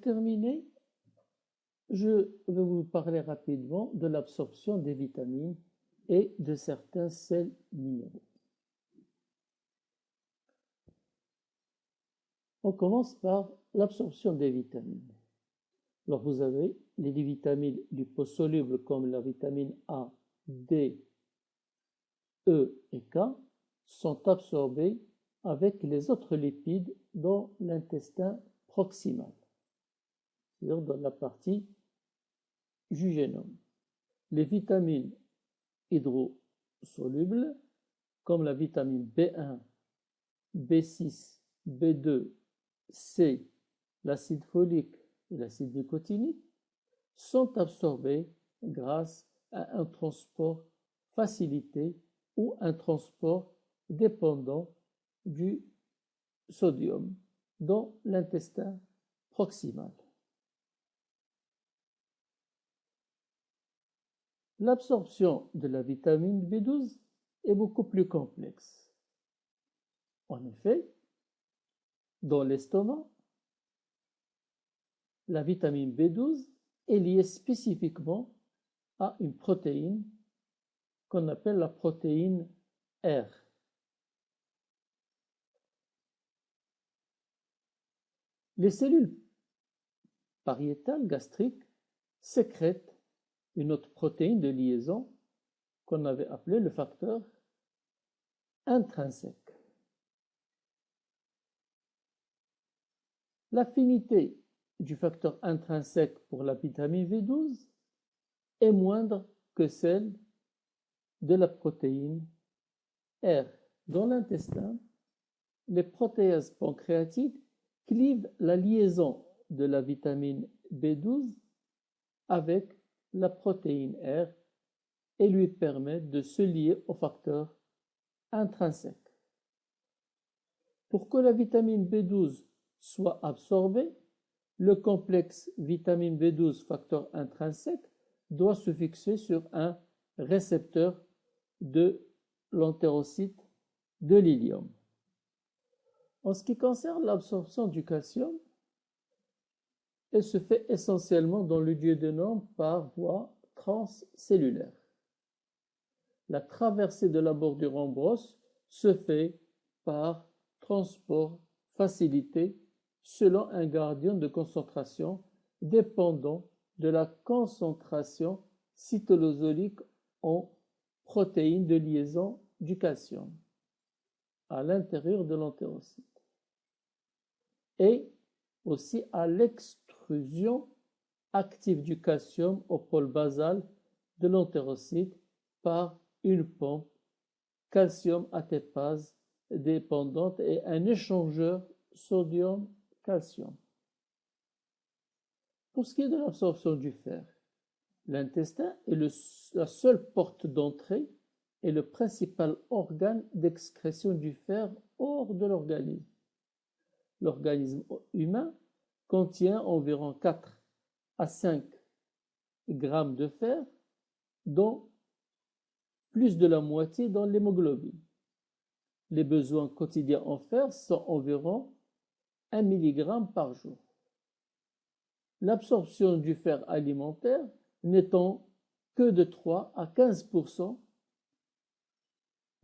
terminer, je vais vous parler rapidement de l'absorption des vitamines et de certains sels minéraux. On commence par l'absorption des vitamines. Alors vous avez les vitamines liposolubles comme la vitamine A, D, E et K sont absorbées avec les autres lipides dans l'intestin proximal, c'est-à-dire dans la partie jugénome. Les vitamines hydrosolubles comme la vitamine B1, B6, B2, C, l'acide folique et l'acide nicotinique sont absorbés grâce à un transport facilité ou un transport dépendant du sodium dans l'intestin proximal. L'absorption de la vitamine B12 est beaucoup plus complexe. En effet, dans l'estomac, la vitamine B12 est liée spécifiquement à une protéine qu'on appelle la protéine R. Les cellules pariétales gastriques sécrètent une autre protéine de liaison qu'on avait appelée le facteur intrinsèque. L'affinité du facteur intrinsèque pour la vitamine B12 est moindre que celle de la protéine R. Dans l'intestin, les protéases pancréatiques clivent la liaison de la vitamine B12 avec la protéine R et lui permettent de se lier au facteur intrinsèque. Pour que la vitamine B12 soit absorbée, le complexe vitamine B12 facteur intrinsèque doit se fixer sur un récepteur de l'entérocyte de l'ilium. En ce qui concerne l'absorption du calcium, elle se fait essentiellement dans le duodénum par voie transcellulaire. La traversée de la bordure en brosse se fait par transport facilité selon un gradient de concentration dépendant de la concentration cytosolique en protéines de liaison du calcium à l'intérieur de l'entérocyte et aussi à l'extrusion active du calcium au pôle basal de l'entérocyte par une pompe calcium ATPase dépendante et un échangeur sodium-calcium. Pour ce qui est de l'absorption du fer, l'intestin est la seule porte d'entrée et le principal organe d'excrétion du fer hors de l'organisme. L'organisme humain contient environ 4 à 5 grammes de fer, dont plus de la moitié dans l'hémoglobine. Les besoins quotidiens en fer sont environ 1 mg par jour. L'absorption du fer alimentaire n'étant que de 3 à 15%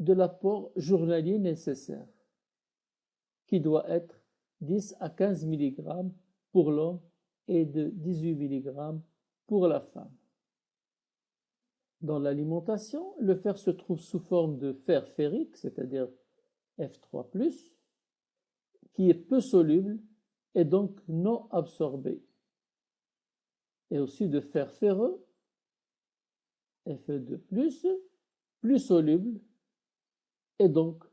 de l'apport journalier nécessaire, qui doit être 10 à 15 mg pour l'homme et de 18 mg pour la femme. Dans l'alimentation, le fer se trouve sous forme de fer ferrique, c'est-à-dire F3+, qui est peu soluble et donc non absorbé, et aussi de fer ferreux, Fe2+, plus soluble et donc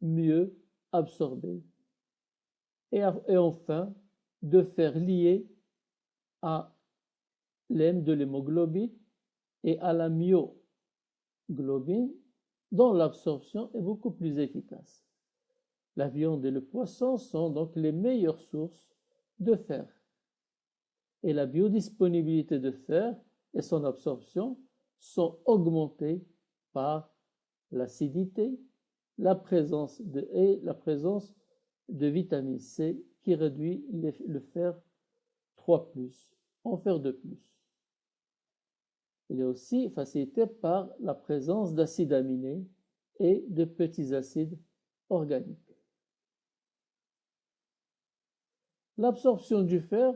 mieux absorbé, et enfin de fer lié à l'hème de l'hémoglobine et à la myoglobine, dont l'absorption est beaucoup plus efficace. La viande et le poisson sont donc les meilleures sources de fer. Et la biodisponibilité de fer et son absorption sont augmentées par l'acidité, la présence de vitamine C qui réduit le fer 3+, en fer 2+. Il est aussi facilité par la présence d'acides aminés et de petits acides organiques. L'absorption du fer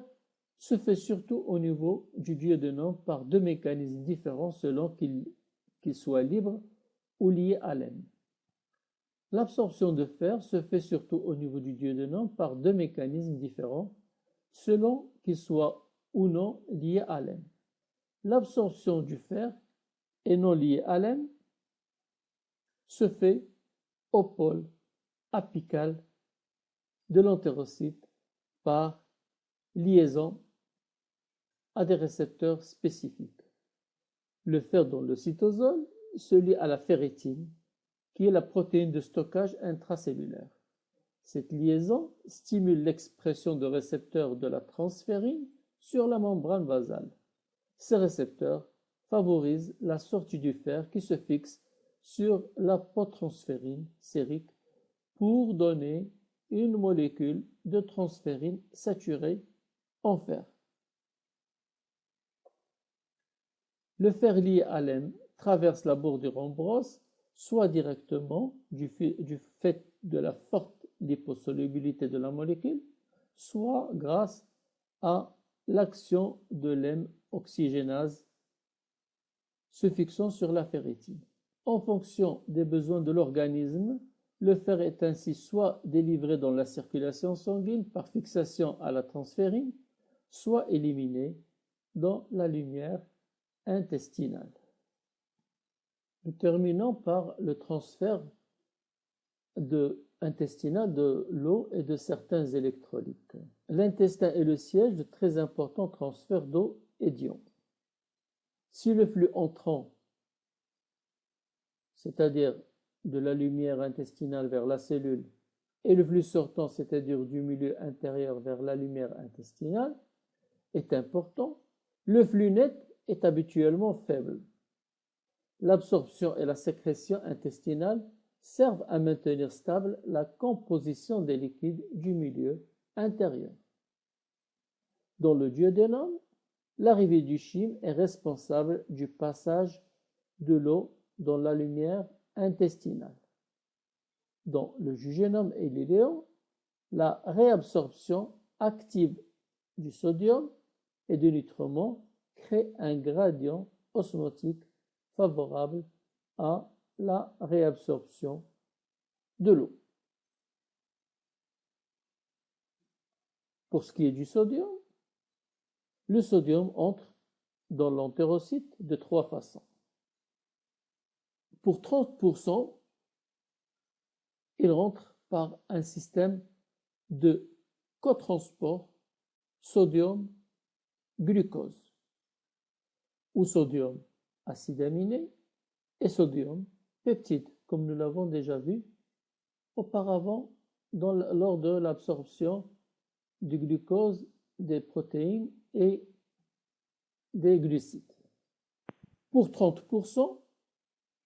se fait surtout au niveau du duodénum par deux mécanismes différents selon qu'il soit libre ou lié à l'M. L'absorption de fer se fait surtout au niveau du duodénum par deux mécanismes différents selon qu'il soit ou non lié à l'M. L'absorption du fer et non liée à l'M se fait au pôle apical de l'entérocyte par liaison à des récepteurs spécifiques. Le fer dans le cytosol se lie à la ferritine, qui est la protéine de stockage intracellulaire. Cette liaison stimule l'expression de récepteurs de la transférine sur la membrane basale. Ces récepteurs favorisent la sortie du fer qui se fixe sur l'apotransférine sérique pour donner une molécule de transférine saturée en fer. Le fer lié à l'M traverse la bordure en brosse soit directement du fait de la forte liposolubilité de la molécule, soit grâce à l'action de l'M oxygénase se fixant sur la ferritine. En fonction des besoins de l'organisme, le fer est ainsi soit délivré dans la circulation sanguine par fixation à la transférine, soit éliminé dans la lumière intestinale. Nous terminons par le transfert intestinal de l'eau et de certains électrolytes. L'intestin est le siège de très importants transferts d'eau et d'ions. Si le flux entrant, c'est-à-dire de la lumière intestinale vers la cellule, et le flux sortant, c'est-à-dire du milieu intérieur vers la lumière intestinale, est important, le flux net est habituellement faible. L'absorption et la sécrétion intestinale servent à maintenir stable la composition des liquides du milieu intérieur. Dans le duodénum, l'arrivée du chyme est responsable du passage de l'eau dans la lumière intestinale. Dans le jejunum et l'iléon, la réabsorption active du sodium et du nutriments crée un gradient osmotique favorable à la réabsorption de l'eau. Pour ce qui est du sodium, le sodium entre dans l'entérocyte de trois façons. Pour 30%, il rentre par un système de cotransport sodium-glucose, ou sodium acide aminé et sodium peptide, comme nous l'avons déjà vu auparavant lors de l'absorption du glucose, des protéines et des glucides. Pour 30%,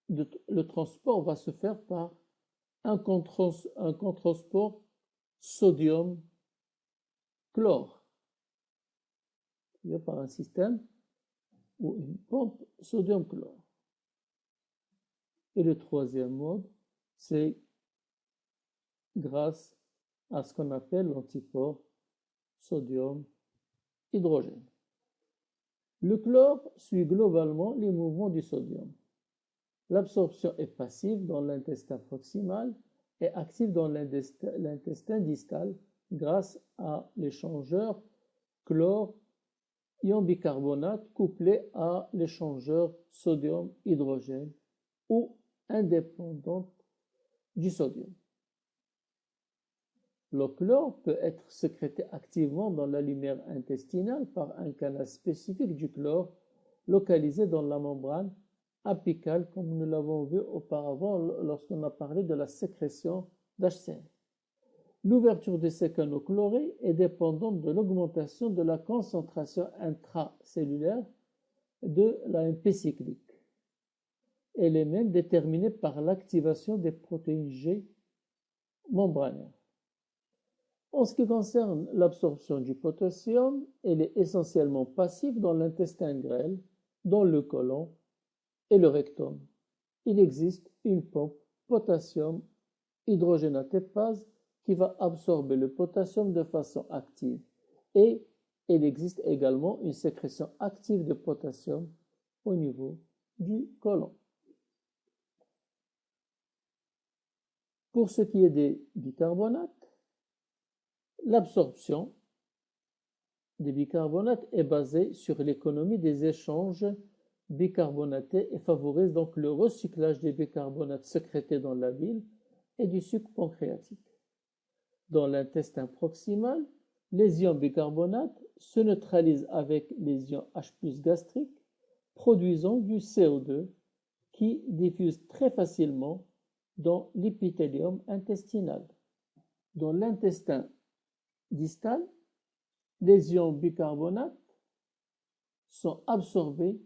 le transport va se faire par un cotransport sodium-chlore, par un système ou une pompe sodium-chlore. Et le troisième mode, c'est grâce à ce qu'on appelle l'antipore sodium-hydrogène. Le chlore suit globalement les mouvements du sodium. L'absorption est passive dans l'intestin proximal et active dans l'intestin distal grâce à l'échangeur chlore-ion bicarbonate couplé à l'échangeur sodium-hydrogène ou indépendante du sodium. Le chlore peut être sécrété activement dans la lumière intestinale par un canal spécifique du chlore localisé dans la membrane apicale, comme nous l'avons vu auparavant lorsqu'on a parlé de la sécrétion d'HCl. L'ouverture de ces canaux chlorés est dépendante de l'augmentation de la concentration intracellulaire de l'AMP cyclique. Elle est même déterminée par l'activation des protéines G membranaires. En ce qui concerne l'absorption du potassium, elle est essentiellement passive dans l'intestin grêle, dans le côlon et le rectum. Il existe une pompe potassium hydrogénatépase qui va absorber le potassium de façon active. Et il existe également une sécrétion active de potassium au niveau du côlon. Pour ce qui est des bicarbonates, l'absorption des bicarbonates est basée sur l'économie des échanges bicarbonatés et favorise donc le recyclage des bicarbonates sécrétés dans la bile et du suc pancréatique. Dans l'intestin proximal, les ions bicarbonates se neutralisent avec les ions H+ gastriques, produisant du CO2 qui diffuse très facilement dans l'épithélium intestinal. Dans l'intestin distal, les ions bicarbonates sont absorbés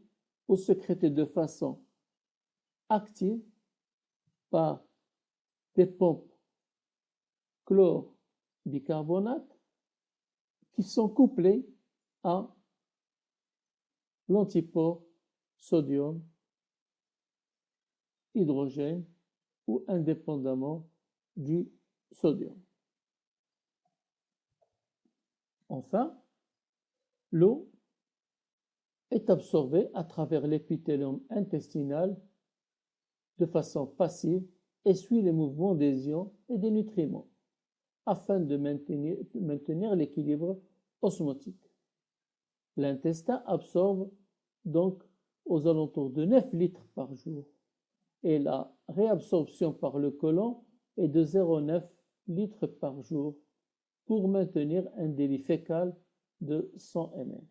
ou sécrétés de façon active par des pompes chlore-bicarbonate qui sont couplées à l'antipore sodium, hydrogène ou indépendamment du sodium. Enfin, l'eau est absorbée à travers l'épithélium intestinal de façon passive et suit les mouvements des ions et des nutriments afin de maintenir l'équilibre osmotique. L'intestin absorbe donc aux alentours de 9 litres par jour et la réabsorption par le côlon est de 0,9 litres par jour pour maintenir un débit fécal de 100 ml.